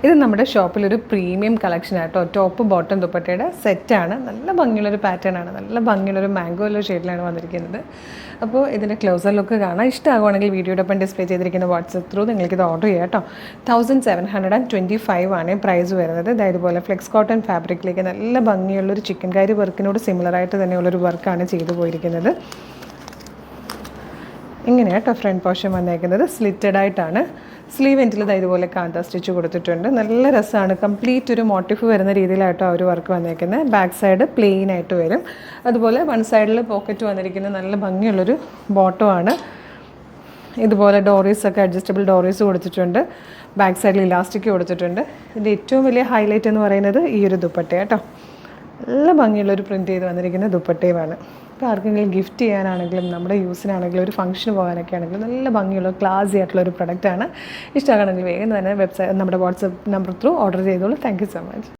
ഇത് നമ്മുടെ ഷോപ്പിലൊരു premium collection ആട്ടോ. ടോപ്പ് ബോട്ടം ദുപ്പട്ടയുടെ സെറ്റാണ്. നല്ല ഭംഗിയുള്ളൊരു പാറ്റേൺ ആണ്. നല്ല ഭംഗിയുള്ളൊരു മാംഗോ യെല്ലോ ഷെയ്ഡിലാണ് വന്നിരിക്കുന്നത്. അപ്പോൾ ഇതിൻ്റെ ക്ലോസർ ലുക്ക് കാണാം. ഇഷ്ടമാകുവാണെങ്കിൽ വീഡിയോയുടെ ഒപ്പം ഡിസ്പ്ലേ ചെയ്തിരിക്കുന്ന വാട്സപ്പ് ത്രൂ നിങ്ങൾക്കിത് ഓർഡർ ചെയ്യാം കേട്ടോ. 1725 ആണ് പ്രൈസ് വരുന്നത്. ഇതുപോലെ ഫ്ലെക്സ് കോട്ടൺ ഫാബ്രിക്കിലേക്ക് നല്ല ഭംഗിയുള്ളൊരു ചിക്കൻ കാരി വർക്കിനോട് സിമിലറായിട്ട് തന്നെയുള്ളൊരു വർക്കാണ് ചെയ്തു പോയിരിക്കുന്നത്. ഇങ്ങനെയാണ് കേട്ടോ ഫ്രണ്ട് പോർഷൻ വന്നേക്കുന്നത്. സ്ലിറ്റഡ് ആയിട്ടാണ്. സ്ലീവ് എൻഡിൽ ഇതുപോലെ കാന്ത സ്റ്റിച്ച് കൊടുത്തിട്ടുണ്ട്. നല്ല രസമാണ്. കംപ്ലീറ്റ് ഒരു മോട്ടീഫ് വരുന്ന രീതിയിലായിട്ടോ ഒരു വർക്ക് വന്നേക്കുന്നത്. ബാക്ക് സൈഡ് പ്ലെയിൻ ആയിട്ട് വരും. അതുപോലെ വൺ സൈഡിൽ പോക്കറ്റ് വന്നിരിക്കുന്ന നല്ല ഭംഗിയുള്ളൊരു ബോട്ടമാണ്. ഇതുപോലെ ഡോറീസൊക്കെ അഡ്ജസ്റ്റബിൾ ഡോറീസ് കൊടുത്തിട്ടുണ്ട്. ബാക്ക് സൈഡിൽ ഇലാസ്റ്റിക് കൊടുത്തിട്ടുണ്ട്. ഇതിൻ്റെ ഏറ്റവും വലിയ ഹൈലൈറ്റ് എന്ന് പറയുന്നത് ഈ ഒരു ദുപ്പട്ട കേട്ടോ. നല്ല ഭംഗിയുള്ളൊരു പ്രിൻറ്റ് ചെയ്ത് വന്നിരിക്കുന്ന ദുപ്പട്ടയുമാണ്. ഇപ്പോൾ ആർക്കെങ്കിലും ഗിഫ്റ്റ് ചെയ്യാനാണെങ്കിലും നമ്മുടെ യൂസിനാണെങ്കിലും ഒരു ഫംഗ്ഷന് പോകാനൊക്കെ ആണെങ്കിലും നല്ല ഭംഗിയുള്ള ക്ലാസി ആയിട്ടുള്ള ഒരു പ്രൊഡക്റ്റാണ്. ഇഷ്ടമാണെങ്കിൽ വേഗം തന്നെ നമ്മുടെ വാട്സപ്പ് നമ്പർ ത്രൂ ഓർഡർ ചെയ്തോളൂ. Thank you so much.